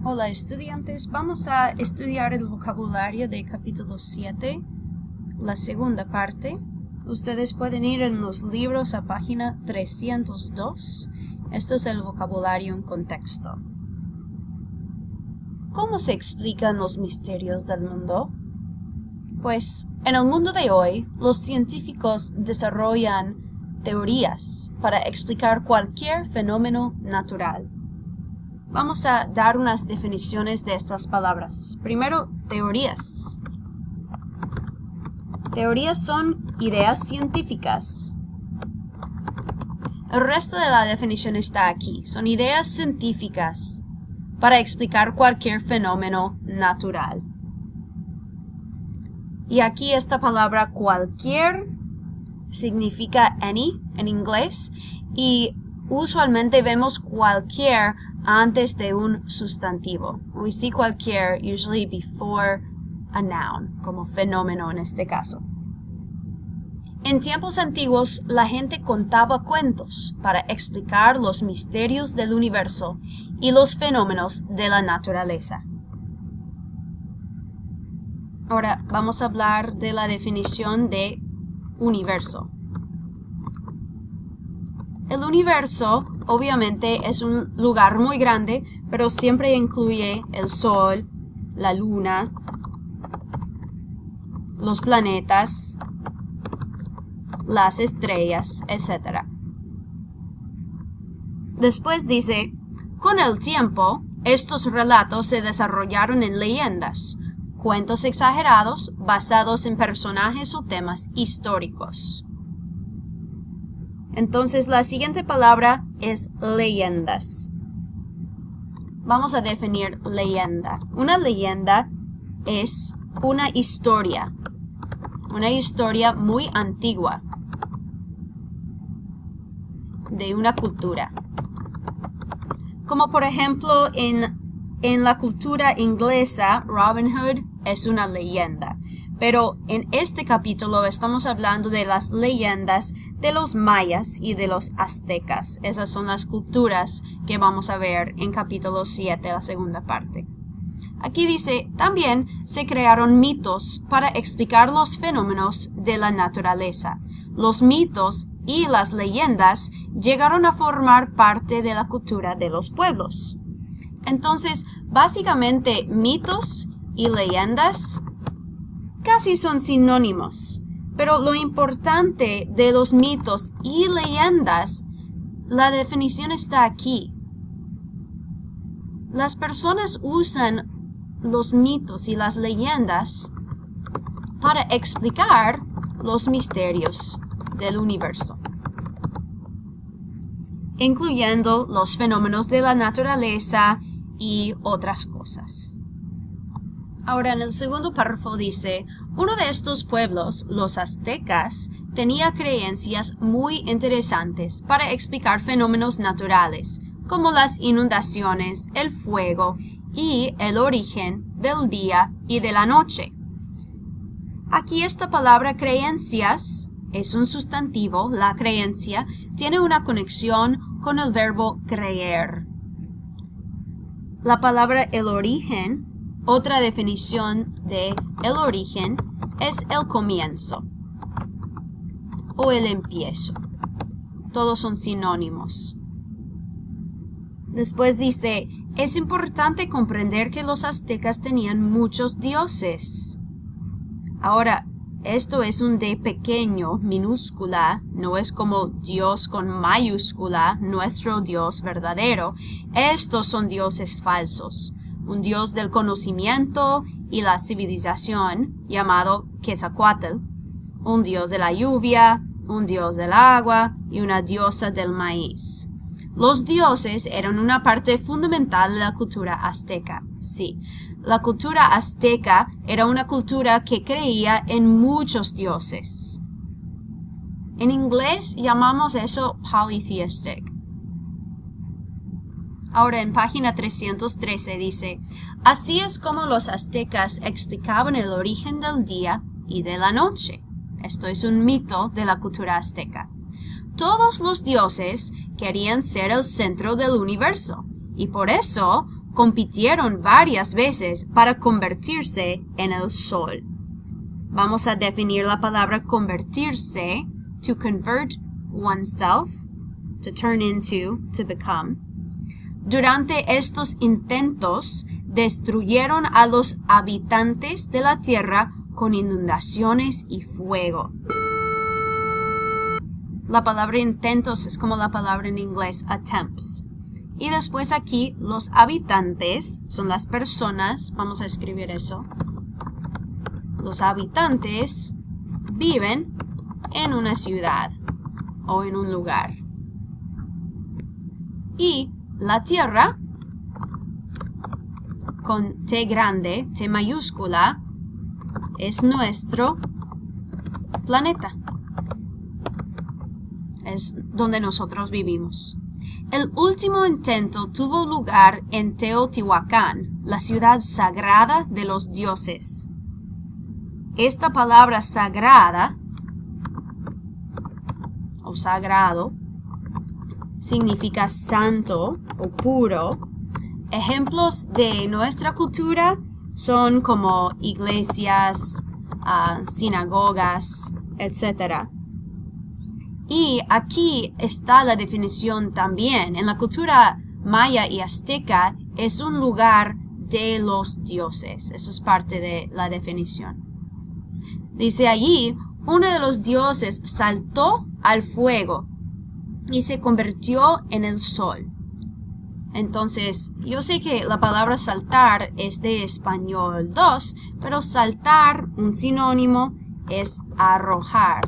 Hola estudiantes, vamos a estudiar el vocabulario de capítulo 7, la segunda parte. Ustedes pueden ir en los libros a página 302. Esto es el vocabulario en contexto. ¿Cómo se explican los misterios del mundo? Pues, en el mundo de hoy, los científicos desarrollan teorías para explicar cualquier fenómeno natural. Vamos a dar unas definiciones de estas palabras. Primero, teorías. Teorías son ideas científicas. El resto de la definición está aquí. Son ideas científicas para explicar cualquier fenómeno natural. Y aquí esta palabra cualquier significa any en inglés y usualmente vemos cualquier antes de un sustantivo. We see cualquier usually before a noun, como fenómeno en este caso. En tiempos antiguos, la gente contaba cuentos para explicar los misterios del universo y los fenómenos de la naturaleza. Ahora vamos a hablar de la definición de universo. El universo, obviamente, es un lugar muy grande, pero siempre incluye el Sol, la Luna, los planetas, las estrellas, etc. Después dice, con el tiempo, estos relatos se desarrollaron en leyendas, cuentos exagerados basados en personajes o temas históricos. Entonces, la siguiente palabra es leyendas. Vamos a definir leyenda. Una leyenda es una historia muy antigua de una cultura. Como por ejemplo, en la cultura inglesa, Robin Hood es una leyenda. Pero en este capítulo estamos hablando de las leyendas de los mayas y de los aztecas. Esas son las culturas que vamos a ver en capítulo 7, la segunda parte. Aquí dice, también se crearon mitos para explicar los fenómenos de la naturaleza. Los mitos y las leyendas llegaron a formar parte de la cultura de los pueblos. Entonces, básicamente, mitos y leyendas casi son sinónimos, pero lo importante de los mitos y leyendas, la definición está aquí. Las personas usan los mitos y las leyendas para explicar los misterios del universo, incluyendo los fenómenos de la naturaleza y otras cosas. Ahora, en el segundo párrafo dice, uno de estos pueblos, los aztecas, tenía creencias muy interesantes para explicar fenómenos naturales, como las inundaciones, el fuego y el origen del día y de la noche. Aquí esta palabra creencias es un sustantivo. La creencia tiene una conexión con el verbo creer. La palabra el origen, otra definición de el origen, es el comienzo o el empiezo. Todos son sinónimos. Después dice, es importante comprender que los aztecas tenían muchos dioses. Ahora, esto es un D pequeño, minúscula, no es como Dios con mayúscula, nuestro Dios verdadero. Estos son dioses falsos. Un dios del conocimiento y la civilización, llamado Quetzalcóatl, un dios de la lluvia, un dios del agua y una diosa del maíz. Los dioses eran una parte fundamental de la cultura azteca. Sí, la cultura azteca era una cultura que creía en muchos dioses. En inglés llamamos eso polytheistic. Ahora en página 313 dice, así es como los aztecas explicaban el origen del día y de la noche. Esto es un mito de la cultura azteca. Todos los dioses querían ser el centro del universo y por eso compitieron varias veces para convertirse en el sol. Vamos a definir la palabra convertirse, to convert oneself, to turn into, to become. Durante estos intentos, destruyeron a los habitantes de la tierra con inundaciones y fuego. La palabra intentos es como la palabra en inglés attempts. Y después aquí los habitantes son las personas, vamos a escribir eso. Los habitantes viven en una ciudad o en un lugar. Y la tierra, con T grande, T mayúscula, es nuestro planeta. Es donde nosotros vivimos. El último intento tuvo lugar en Teotihuacán, la ciudad sagrada de los dioses. Esta palabra sagrada o sagrado significa santo o puro. Ejemplos de nuestra cultura son como iglesias, sinagogas, etc. Y aquí está la definición también. En la cultura maya y azteca es un lugar de los dioses. Eso es parte de la definición. Dice allí, uno de los dioses saltó al fuego y se convirtió en el sol. Entonces, yo sé que la palabra saltar es de español 2, pero saltar, un sinónimo, es arrojar.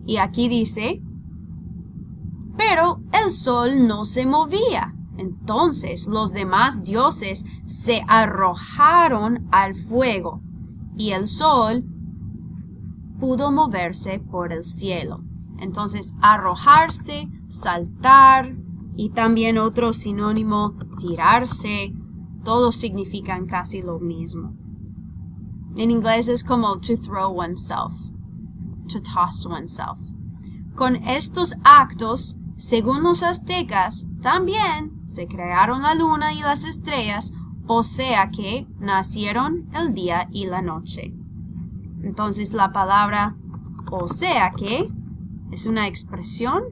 Y aquí dice, pero el sol no se movía. Entonces los demás dioses se arrojaron al fuego y el sol pudo moverse por el cielo. Entonces arrojarse, saltar y también otro sinónimo, tirarse, todos significan casi lo mismo. En inglés es como to throw oneself. To toss oneself. Con estos actos, según los aztecas, también se crearon la luna y las estrellas, o sea que nacieron el día y la noche. Entonces la palabra o sea que es una expresión,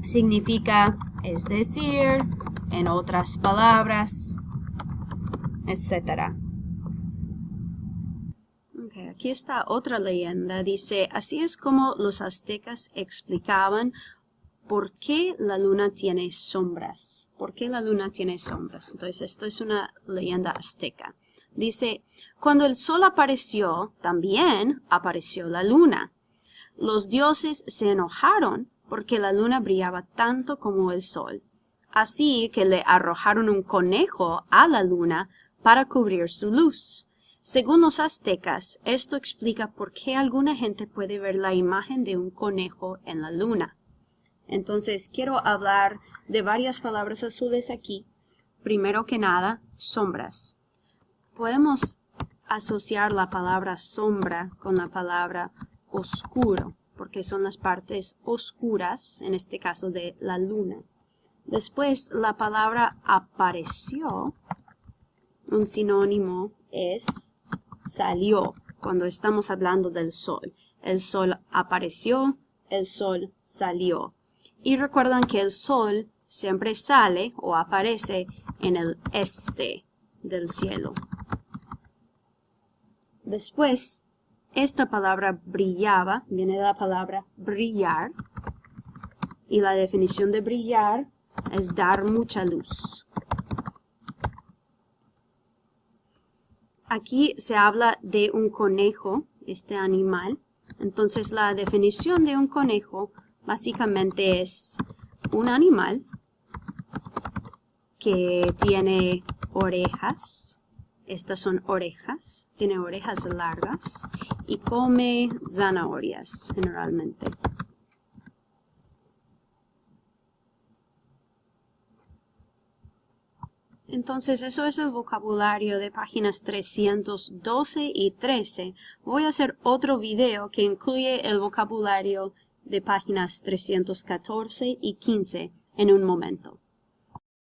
significa es decir, en otras palabras, etc. Aquí está otra leyenda, dice, así es como los aztecas explicaban por qué la luna tiene sombras. ¿Por qué la luna tiene sombras? Entonces, esto es una leyenda azteca. Dice, cuando el sol apareció, también apareció la luna. Los dioses se enojaron porque la luna brillaba tanto como el sol. Así que le arrojaron un conejo a la luna para cubrir su luz. Según los aztecas, esto explica por qué alguna gente puede ver la imagen de un conejo en la luna. Entonces, quiero hablar de varias palabras azules aquí. Primero que nada, sombras. Podemos asociar la palabra sombra con la palabra oscuro, porque son las partes oscuras, en este caso de la luna. Después, la palabra apareció, un sinónimo es salió, cuando estamos hablando del sol. El sol apareció, el sol salió. Y recuerdan que el sol siempre sale o aparece en el este del cielo. Después, esta palabra brillaba, viene de la palabra brillar. Y la definición de brillar es dar mucha luz. Aquí se habla de un conejo, este animal. Entonces la definición de un conejo básicamente es un animal que tiene orejas. Estas son orejas, tiene orejas largas y come zanahorias generalmente. Entonces, eso es el vocabulario de páginas 312 y 13. Voy a hacer otro video que incluye el vocabulario de páginas 314 y 15 en un momento.